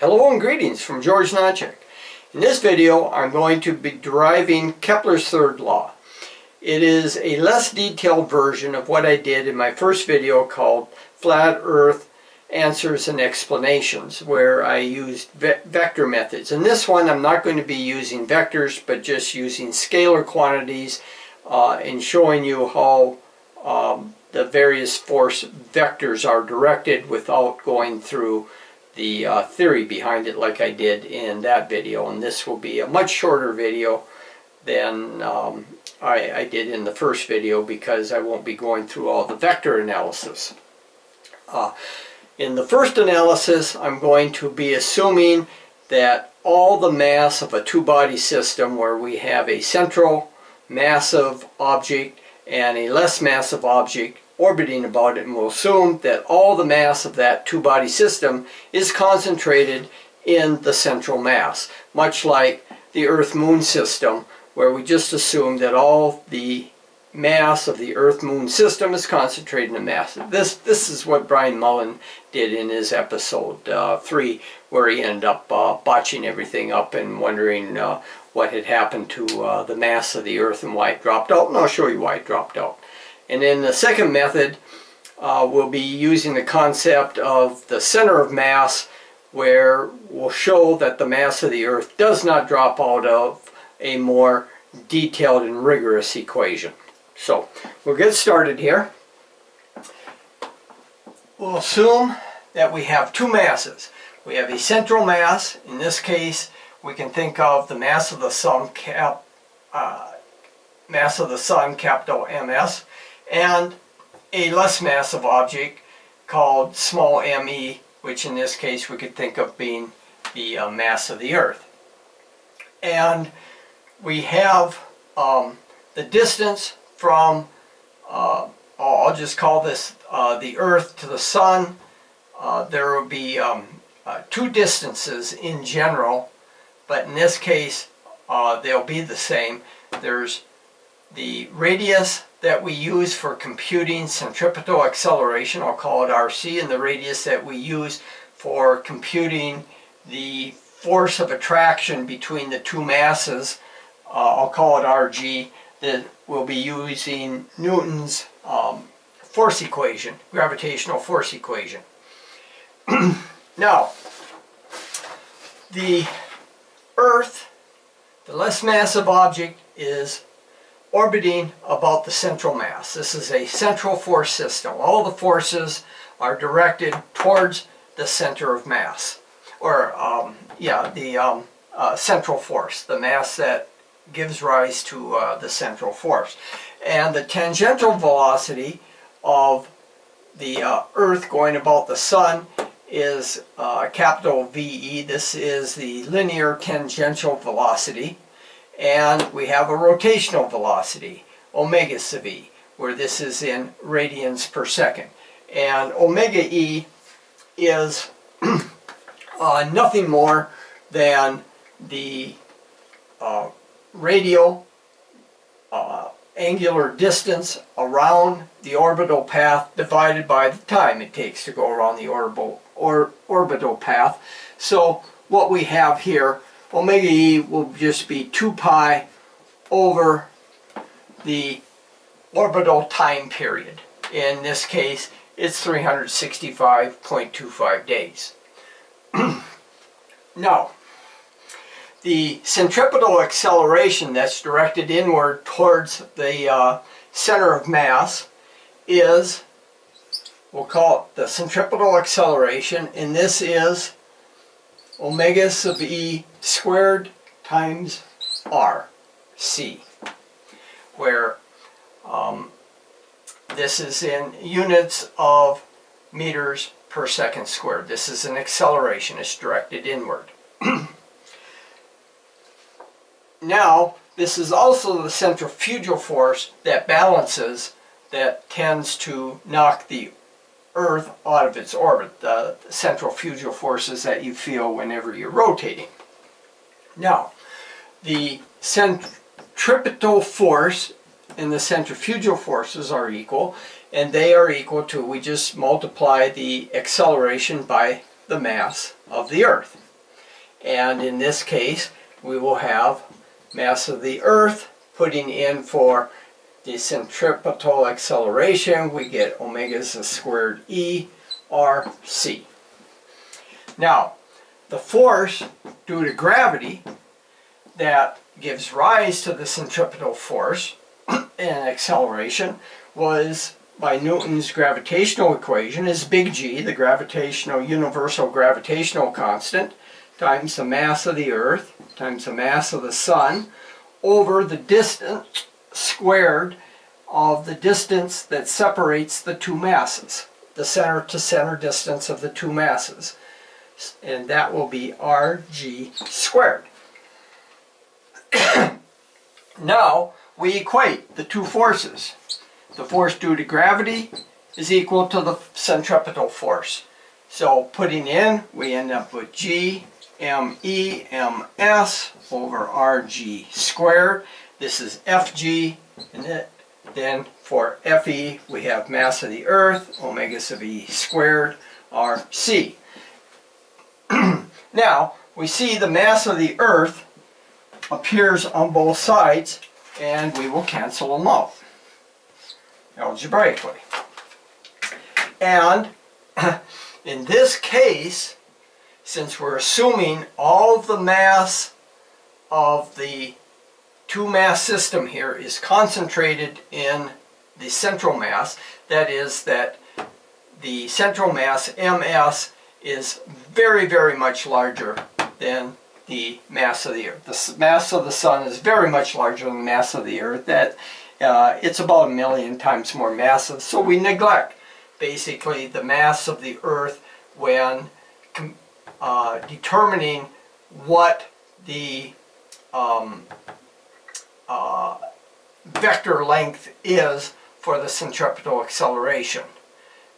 Hello and greetings from George Nonchek. In this video I'm going to be deriving Kepler's third law. It is a less detailed version of what I did in my first video called Flat Earth Answers and Explanations, where I used vector methods. In this one I'm not going to be using vectors but just using scalar quantities and showing you how the various force vectors are directed without going through the theory behind it like I did in that video. And this will be a much shorter video than I did in the first video because I won't be going through all the vector analysis. In the first analysis I'm going to be assuming that all the mass of a two-body system where we have a central massive object and a less massive object orbiting about it, and we'll assume that all the mass of that two-body system is concentrated in the central mass, much like the Earth-Moon system, where we just assume that all the mass of the Earth-Moon system is concentrated in a mass. This is what Brian Mullen did in his episode 3, where he ended up botching everything up and wondering what had happened to the mass of the Earth and why it dropped out, and I'll show you why it dropped out. And in the second method, we'll be using the concept of the center of mass, where we'll show that the mass of the Earth does not drop out of a more detailed and rigorous equation. So we'll get started here. We'll assume that we have two masses. We have a central mass. In this case, we can think of the mass of the sun, capital MS, and a less massive object called small me, which in this case we could think of being the mass of the Earth. And we have the distance from, I'll just call this the Earth to the Sun. There will be two distances in general, but in this case they'll be the same. There's the radius that we use for computing centripetal acceleration, I'll call it RC, and the radius that we use for computing the force of attraction between the two masses, I'll call it RG. That we'll be using Newton's force equation, gravitational force equation. Now, the Earth, the less massive object, is orbiting about the central mass. This is a central force system. All the forces are directed towards the center of mass, or the central force, the mass that gives rise to the central force. And the tangential velocity of the Earth going about the Sun is capital VE. This is the linear tangential velocity. And we have a rotational velocity, omega sub e, where this is in radians per second. And omega e is nothing more than the radial angular distance around the orbital path divided by the time it takes to go around the orbital path. So what we have here, omega e will just be 2 pi over the orbital time period. In this case, it's 365.25 days. Now, the centripetal acceleration that's directed inward towards the center of mass is, we'll call it the centripetal acceleration, and this is omega sub e squared times RC, where this is in units of meters per second squared. This is an acceleration. It's directed inward. Now, this is also the centrifugal force that balances, that tends to knock the Earth out of its orbit, the centrifugal forces that you feel whenever you're rotating. Now, the centripetal force and the centrifugal forces are equal, and they are equal to, we just multiply the acceleration by the mass of the Earth. And in this case, we will have mass of the Earth. Putting in for the centripetal acceleration, we get omega squared E RC. Now, the force due to gravity that gives rise to the centripetal force and acceleration was, by Newton's gravitational equation, is big G, the gravitational universal gravitational constant, times the mass of the Earth times the mass of the Sun over the distance squared of the distance that separates the two masses, the center to center distance of the two masses, and that will be Rg squared. Now we equate the two forces. The force due to gravity is equal to the centripetal force. So putting in, we end up with G me ms over Rg squared. This is Fg, and then for Fe we have mass of the Earth, omega sub e squared Rc. Now we see the mass of the Earth appears on both sides, and we will cancel them out algebraically. And in this case, since we're assuming all of the mass of the two-mass system here is concentrated in the central mass, that is, that the central mass, ms, is very, very much larger than the mass of the Earth. The mass of the Sun is very much larger than the mass of the Earth. That it's about 1,000,000 times more massive. So we neglect basically the mass of the Earth when determining what the vector length is for the centripetal acceleration.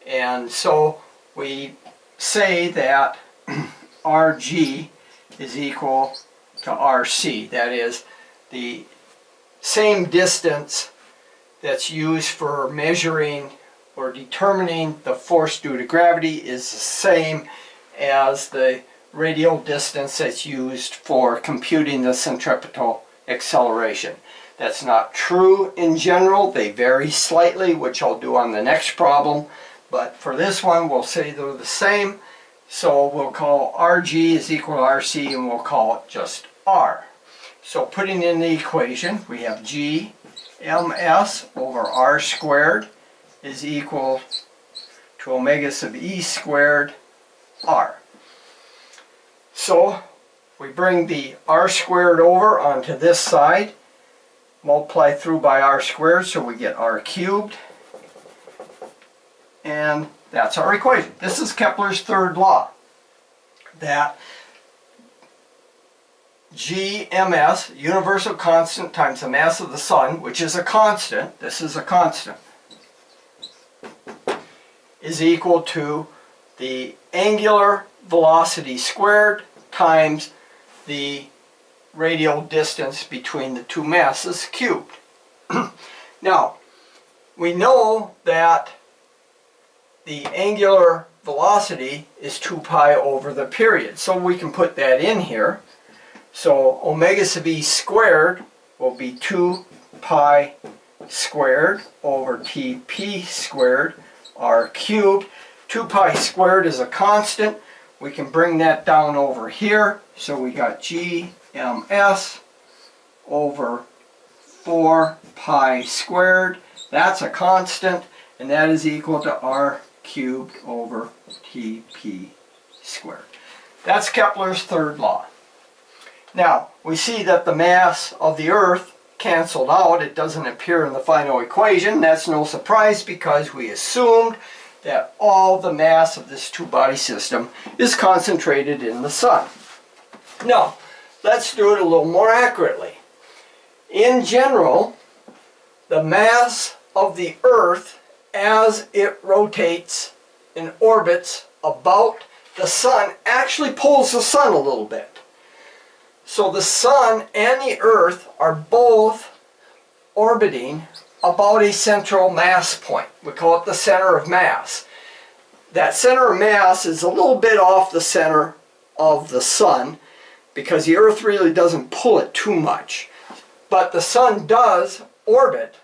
And so we say that Rg is equal to Rc. That is, the same distance that's used for measuring or determining the force due to gravity is the same as the radial distance that's used for computing the centripetal acceleration. That's not true in general. They vary slightly, which I'll do on the next problem. But for this one, we'll say they're the same. So we'll call Rg is equal to Rc, and we'll call it just R. So putting in the equation, we have G ms over R squared is equal to omega sub e squared R. So we bring the R squared over onto this side, multiply through by R squared, so we get R cubed, and that's our equation. This is Kepler's third law, that G ms, universal constant times the mass of the Sun, which is a constant, this is a constant, is equal to the angular velocity squared times the radial distance between the two masses cubed. Now, we know that the angular velocity is 2 pi over the period, so we can put that in here. So omega sub e squared will be 2 pi squared over tp squared r cubed. 2 pi squared is a constant. We can bring that down over here. So we got G ms over 4 pi squared. That's a constant, and that is equal to r cubed over tp squared. That's Kepler's third law. Now, we see that the mass of the Earth canceled out. It doesn't appear in the final equation. That's no surprise because we assumed that all the mass of this two-body system is concentrated in the Sun. Now, let's do it a little more accurately. In general, the mass of the Earth as it rotates and orbits about the Sun actually pulls the Sun a little bit. So the Sun and the Earth are both orbiting about a central mass point. We call it the center of mass. That center of mass is a little bit off the center of the Sun, because the Earth really doesn't pull it too much. But the Sun does orbit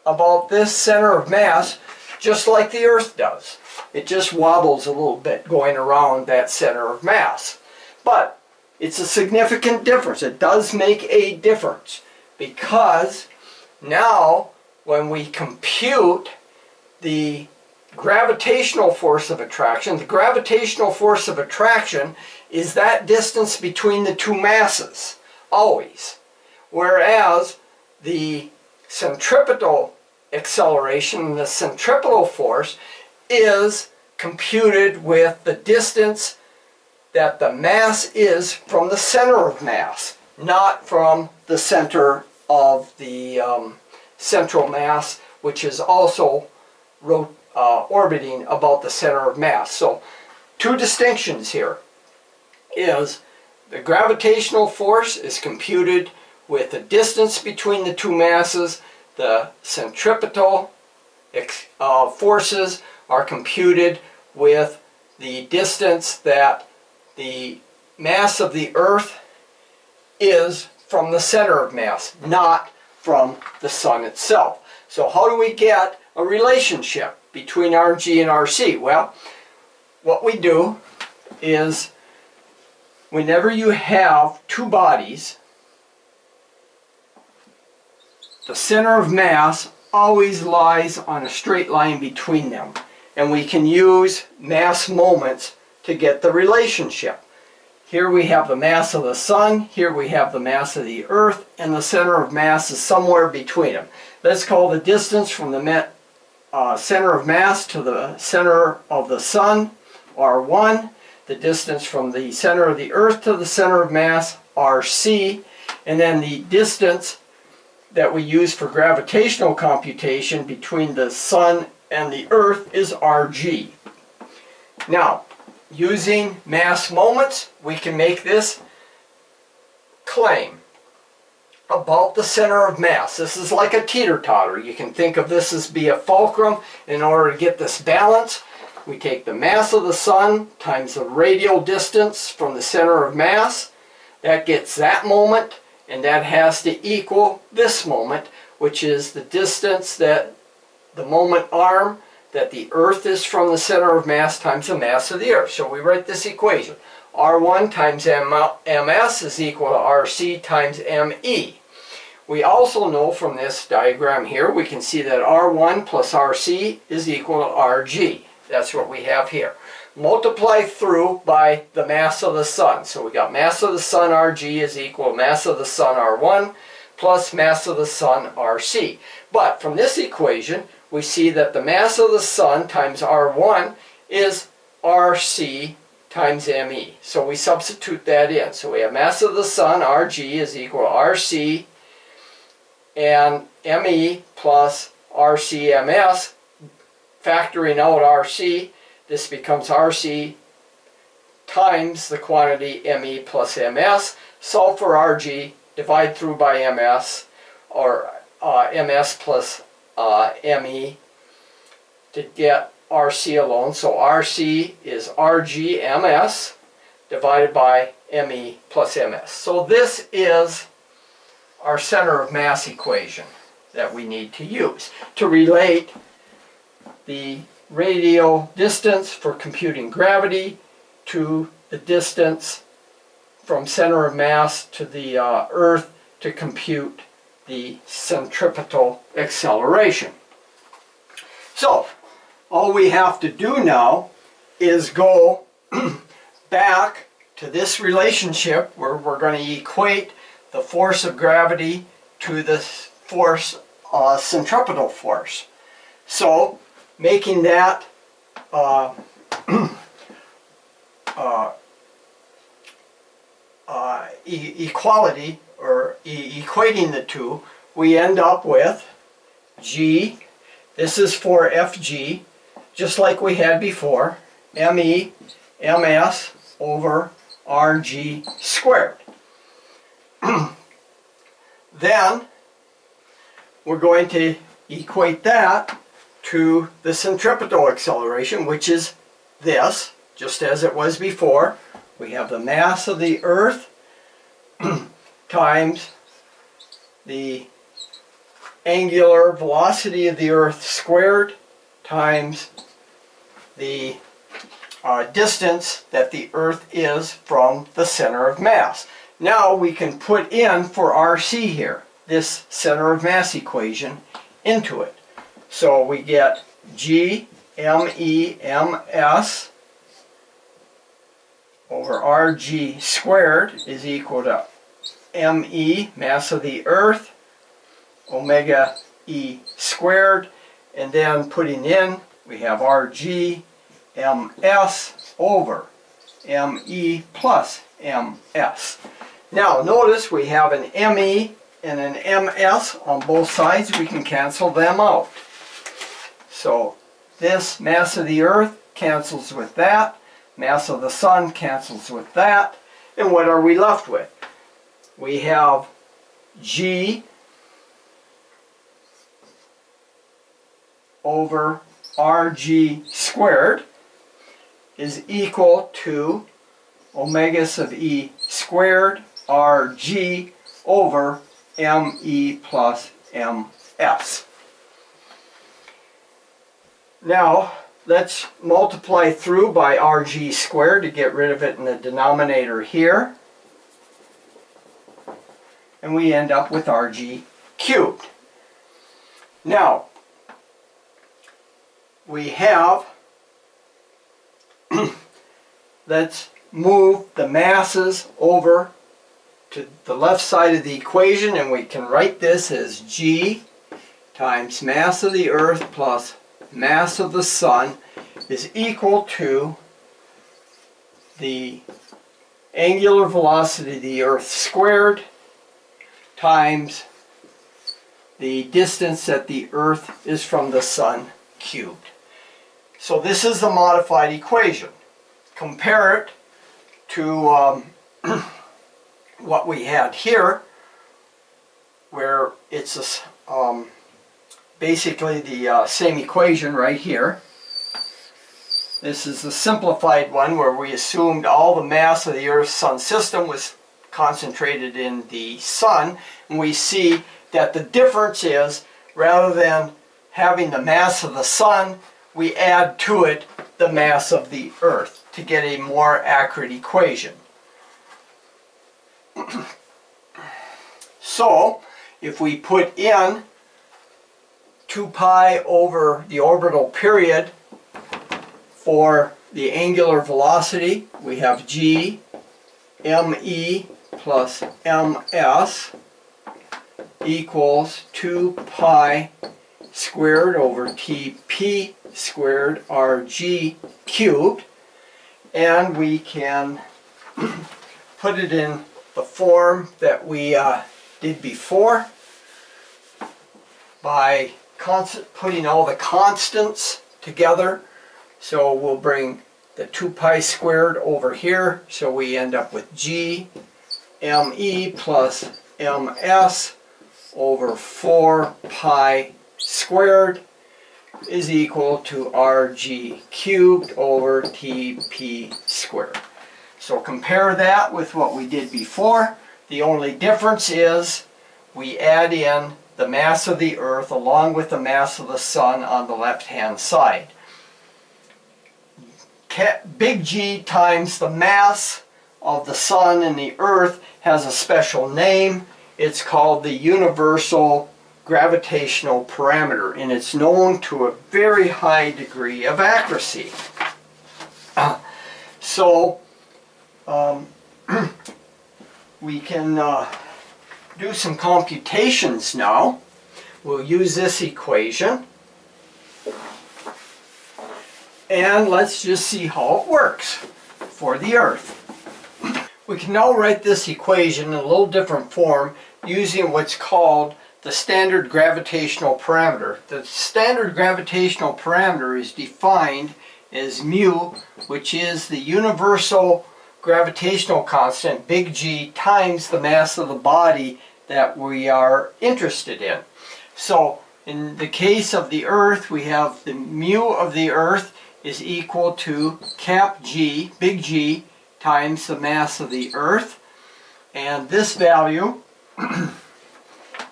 about this center of mass just like the Earth does. It just wobbles a little bit going around that center of mass. But it's a significant difference. It does make a difference because now when we compute the gravitational force of attraction, the gravitational force of attraction is that distance between the two masses, always. Whereas the centripetal acceleration, the centripetal force, is computed with the distance that the mass is from the center of mass, not from the center of the central mass, which is also orbiting about the center of mass. So two distinctions here is the gravitational force is computed with the distance between the two masses. The centripetal forces are computed with the distance that the mass of the Earth is from the center of mass, not from the Sun itself. So how do we get a relationship between Rg and Rc? Well, what we do is whenever you have two bodies, the center of mass always lies on a straight line between them. And we can use mass moments to get the relationship. Here we have the mass of the Sun, here we have the mass of the Earth, and the center of mass is somewhere between them. Let's call the distance from the center of mass to the center of the Sun R1, the distance from the center of the Earth to the center of mass Rc, and then the distance that we use for gravitational computation between the Sun and the Earth is Rg. Now, using mass moments, we can make this claim about the center of mass. This is like a teeter-totter. You can think of this as be a fulcrum. In order to get this balance, we take the mass of the Sun times the radial distance from the center of mass. That gets that moment, and that has to equal this moment, which is the distance that the moment arm that the Earth is from the center of mass times the mass of the Earth. So we write this equation. R1 times ms is equal to Rc times me. We also know from this diagram here, we can see that R1 plus Rc is equal to Rg. That's what we have here. Multiply through by the mass of the Sun. So we got mass of the Sun Rg is equal to mass of the Sun R1 plus mass of the Sun Rc. But from this equation, we see that the mass of the Sun times R1 is Rc times me. So we substitute that in. So we have mass of the Sun Rg is equal to Rc and me plus Rc/ms. Factoring out Rc, this becomes Rc times the quantity me plus ms. Solve for Rg, divide through by ms, or ms plus me to get Rc alone. So Rc is Rg ms divided by me plus ms. So this is our center of mass equation that we need to use to relate the radial distance for computing gravity to the distance from center of mass to the Earth to compute the centripetal acceleration. So all we have to do now is go back to this relationship where we're going to equate the force of gravity to the force centripetal force. So making that equality, or equating the two, we end up with G, this is for Fg, just like we had before, Me ms over Rg squared. Then we're going to equate that to the centripetal acceleration, which is this, just as it was before. We have the mass of the Earth times the angular velocity of the Earth squared times the distance that the Earth is from the center of mass. Now we can put in for RC here, this center of mass equation, into it. So we get G MEMS over RG squared is equal to ME, mass of the Earth, omega E squared, and then putting in we have RG MS over ME plus MS. Now notice we have an ME and an MS on both sides. We can cancel them out. So this mass of the Earth cancels with that, mass of the Sun cancels with that, and what are we left with? We have G over RG squared is equal to omega sub E squared RG over ME plus MS. Now let's multiply through by RG squared to get rid of it in the denominator here. And we end up with RG cubed. Now we have, let's move the masses over to the left side of the equation, and we can write this as G times mass of the Earth plus mass of the Sun is equal to the angular velocity of the Earth squared times the distance that the Earth is from the Sun cubed. So this is the modified equation. Compare it to what we had here, where it's basically the same equation right here. This is the simplified one where we assumed all the mass of the Earth-Sun system was concentrated in the Sun, and we see that the difference is, rather than having the mass of the Sun, we add to it the mass of the Earth to get a more accurate equation. So if we put in 2 pi over the orbital period for the angular velocity, we have G ME plus MS equals 2 pi squared over TP squared RG cubed, and we can put it in the form that we did before by putting all the constants together. So we'll bring the 2 pi squared over here, so we end up with G ME plus MS over 4 pi squared is equal to RG cubed over TP squared. So compare that with what we did before. The only difference is we add in the mass of the Earth along with the mass of the Sun on the left-hand side. Big G times the mass of the Sun and the Earth has a special name. It's called the universal gravitational parameter, and it's known to a very high degree of accuracy. So we can do some computations now. We'll use this equation, and let's just see how it works for the Earth. We can now write this equation in a little different form using what's called the standard gravitational parameter. The standard gravitational parameter is defined as mu, which is the universal gravitational constant, big G, times the mass of the body that we are interested in. So in the case of the Earth, we have the mu of the Earth is equal to cap G, big G, times the mass of the Earth And this value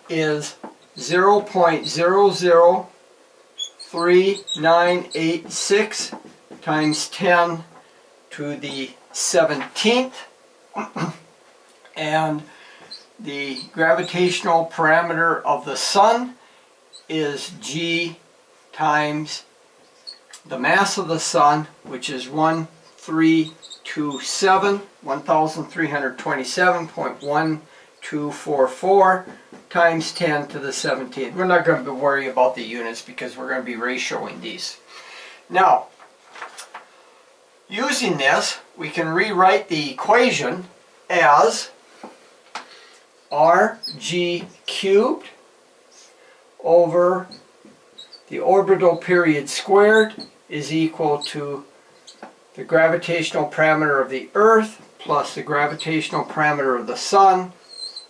is 0.003986 times 10 to the 17th. And the gravitational parameter of the Sun is G times the mass of the Sun, which is 1327.1244 times 10 to the 17th. We're not going to worry about the units because we're going to be ratioing these. Now, using this, we can rewrite the equation as Rg cubed over the orbital period squared is equal to the gravitational parameter of the Earth plus the gravitational parameter of the Sun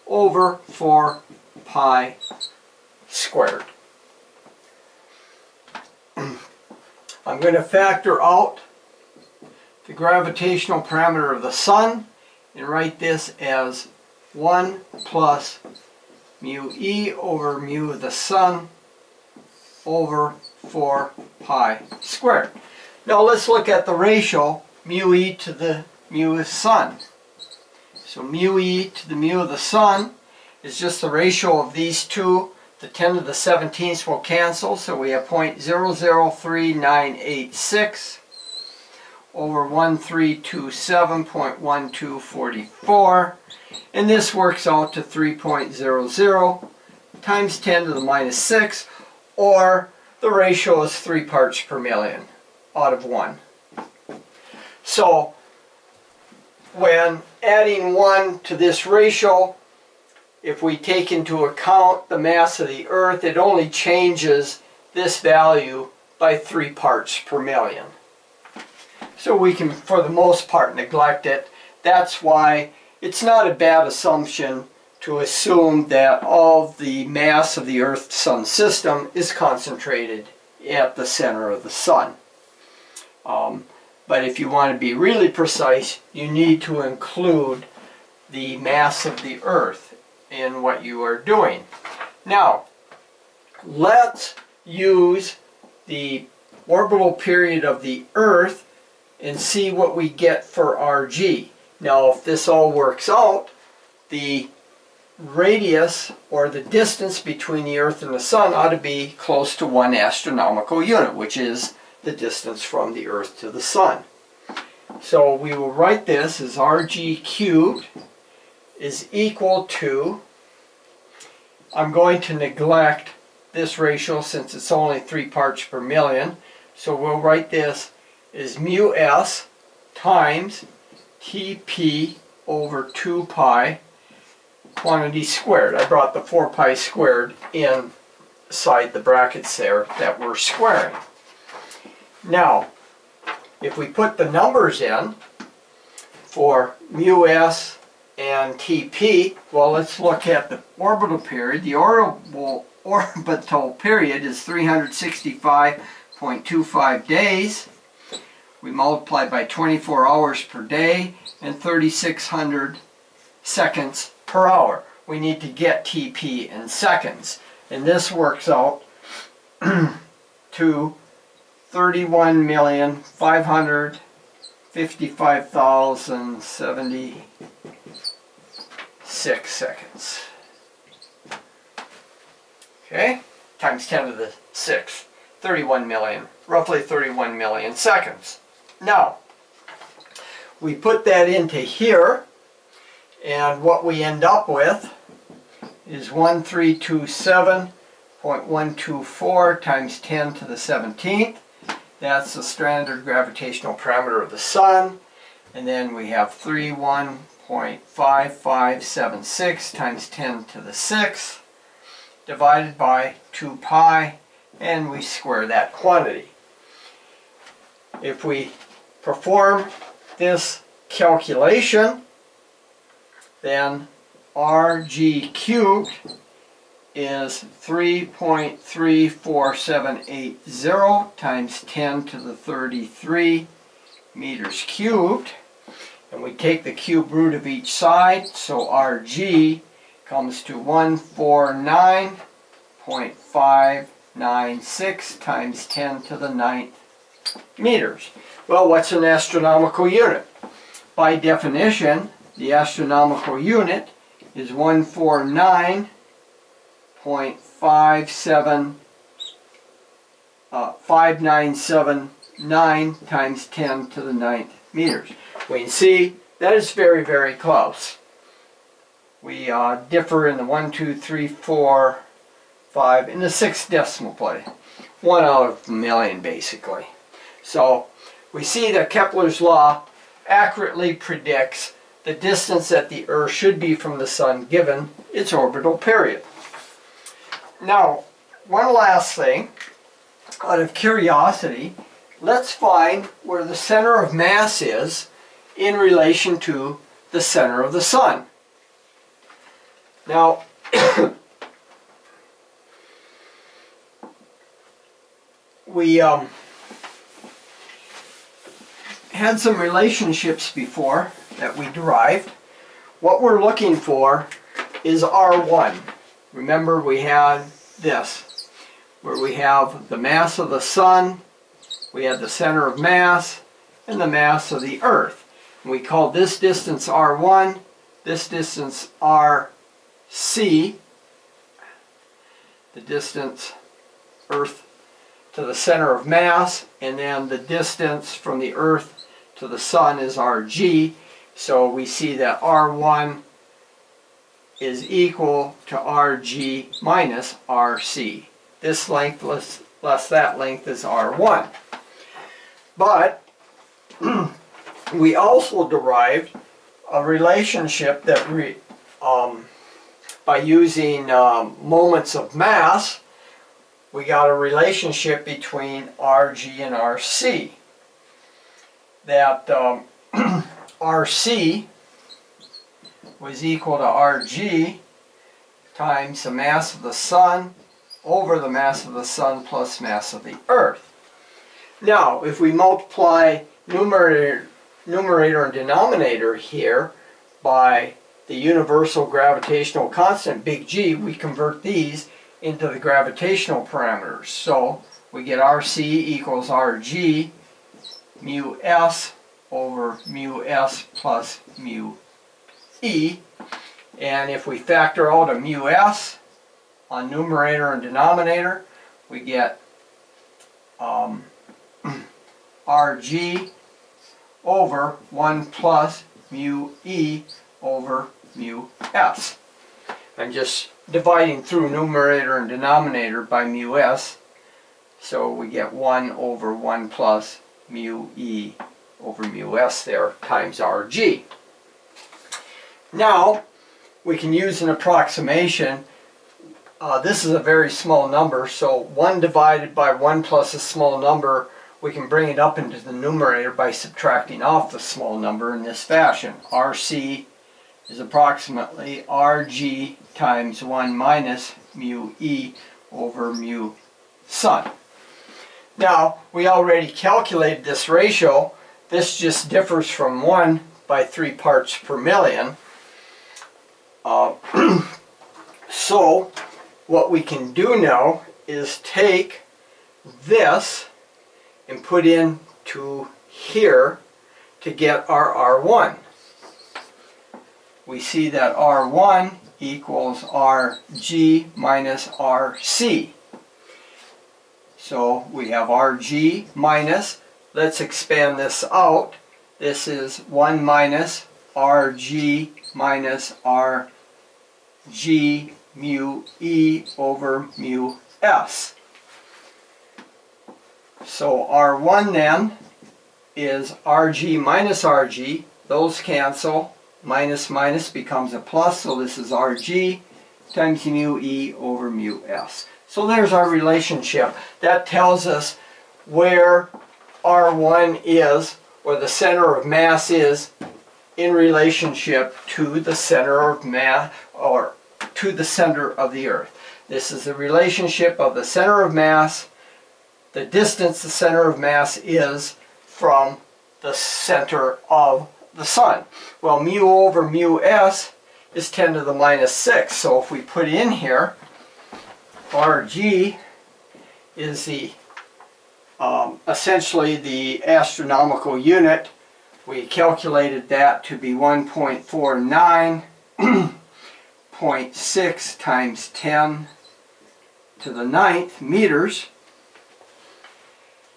over 4 pi squared. I'm going to factor out the gravitational parameter of the Sun and write this as 1 plus mu e over mu of the Sun over 4 pi squared. Now let's look at the ratio mu e to the mu of the Sun. So mu e to the mu of the Sun is just the ratio of these two. The 10 to the 17th will cancel, so we have 0.003986 over 1327.1244, and this works out to 3.00 times 10 to the minus 6, or the ratio is 3 parts per million out of 1. So when adding 1 to this ratio, if we take into account the mass of the Earth, it only changes this value by 3 parts per million. So we can, for the most part, neglect it. That's why it's not a bad assumption to assume that all the mass of the Earth-Sun system is concentrated at the center of the Sun. But if you want to be really precise, you need to include the mass of the Earth in what you are doing. Now, let's use the orbital period of the Earth and see what we get for Rg. Now, if this all works out, the radius, or the distance between the Earth and the Sun, ought to be close to 1 astronomical unit, which is the distance from the Earth to the Sun. So we will write this as Rg cubed is equal to, I'm going to neglect this ratio since it's only 3 parts per million, so we'll write this as mu s times Tp over 2 pi quantity squared. I brought the 4 pi squared inside the brackets there that we're squaring. Now, if we put the numbers in for mu s and Tp, well, let's look at the orbital period. The orbital period is 365.25 days. We multiply by 24 hours per day and 3,600 seconds per hour. We need to get Tp in seconds. And this works out to 31,555,076 seconds. Okay? Times 10 to the 6th. 31 million. Roughly 31 million seconds. Now, we put that into here, and what we end up with is 1327.124 times 10 to the 17th. That's the standard gravitational parameter of the Sun. And then we have 31.5576 times 10 to the 6th divided by 2 pi, and we square that quantity. If we perform this calculation, then Rg cubed is 3.34780 times 10 to the 33 meters cubed. and we take the cube root of each side, so Rg comes to 149.596 times 10 to the 9th meters. Well, what's an astronomical unit? By definition, the astronomical unit is 149.5979 times 10 to the 9th meters. We can see that is very, very close. We differ in the 1, 2, 3, 4, 5, in the 6th decimal place. 1 out of a million, basically. So we see that Kepler's law accurately predicts the distance that the Earth should be from the Sun given its orbital period. Now, one last thing, out of curiosity, let's find where the center of mass is in relation to the center of the Sun. Now, we had some relationships before that we derived. What we're looking for is R1. Remember, we had this, where we have the mass of the Sun, we had the center of mass, and the mass of the Earth. And we call this distance R1, this distance RC, the distance Earth to the center of mass, and then the distance from the Earth to the Sun is Rg. So we see that R1 is equal to Rg minus Rc. This length less that length is R1. But we also derived a relationship that by using moments of mass, we got a relationship between Rg and Rc. That Rc was equal to Rg times the mass of the Sun over the mass of the Sun plus mass of the Earth. Now, if we multiply numerator and denominator here by the universal gravitational constant, big G, we convert these into the gravitational parameters. So we get Rc equals Rg mu s over mu s plus mu e. And if we factor out a mu s on numerator and denominator, we get Rg over 1 plus mu e over mu s. I'm just dividing through numerator and denominator by mu s, so we get 1 over 1 plus mu e over mu s there times Rg. Now we can use an approximation. This is a very small number, so 1 divided by 1 plus a small number, we can bring it up into the numerator by subtracting off the small number in this fashion. Rc is approximately Rg times 1 minus mu e over mu Sun. Now, we already calculated this ratio. This just differs from 1 by 3 parts per million. So, what we can do now is take this and put into here to get our R1. We see that R1 equals Rg minus Rc. So we have Rg minus, let's expand this out. This is 1 minus Rg minus Rg mu e over mu s. So R1 then is Rg minus Rg. Those cancel. Minus minus becomes a plus, so this is Rg times mu e over mu s. So there's our relationship. That tells us where R1 is, or the center of mass is, in relationship to the center of mass, or to the center of the Earth. This is the relationship of the center of mass, the distance the center of mass is from the center of the sun. Well, mu over mu s is 10 to the minus 6. So if we put in here, Rg is the essentially the astronomical unit. We calculated that to be 1.49.6 times 10 to the 9th meters,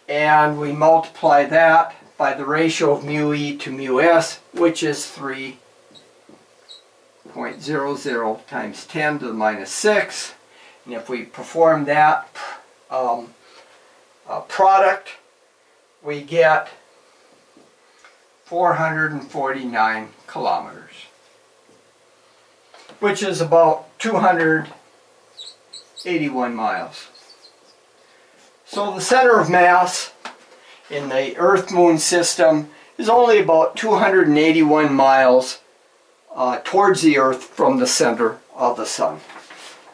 and we multiply that by the ratio of mu e to mu s, which is 3.00 times 10 to the minus 6. And if we perform that product, we get 449 kilometers, which is about 281 miles. So the center of mass in the Earth-Moon system is only about 281 miles towards the Earth from the center of the Sun.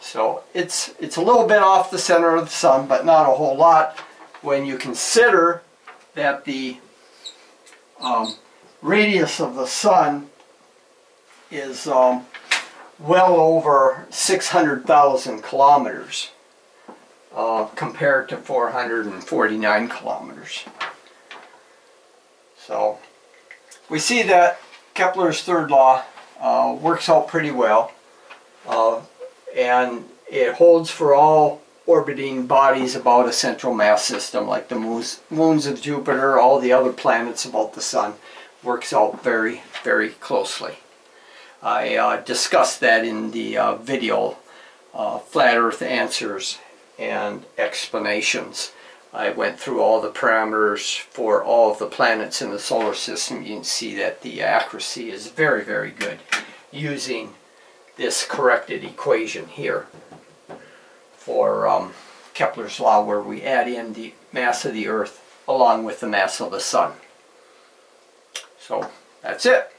So it's a little bit off the center of the Sun, but not a whole lot when you consider that the radius of the Sun is well over 600,000 kilometers compared to 449 kilometers. So we see that Kepler's third law works out pretty well, and it holds for all orbiting bodies about a central mass system, like the moons of Jupiter, all the other planets about the Sun. Works out very, very closely. I discussed that in the video, Flat Earth Answers and Explanations. I went through all the parameters for all of the planets in the solar system. You can see that the accuracy is very, very good using this corrected equation here for Kepler's law, where we add in the mass of the Earth along with the mass of the Sun. So that's it.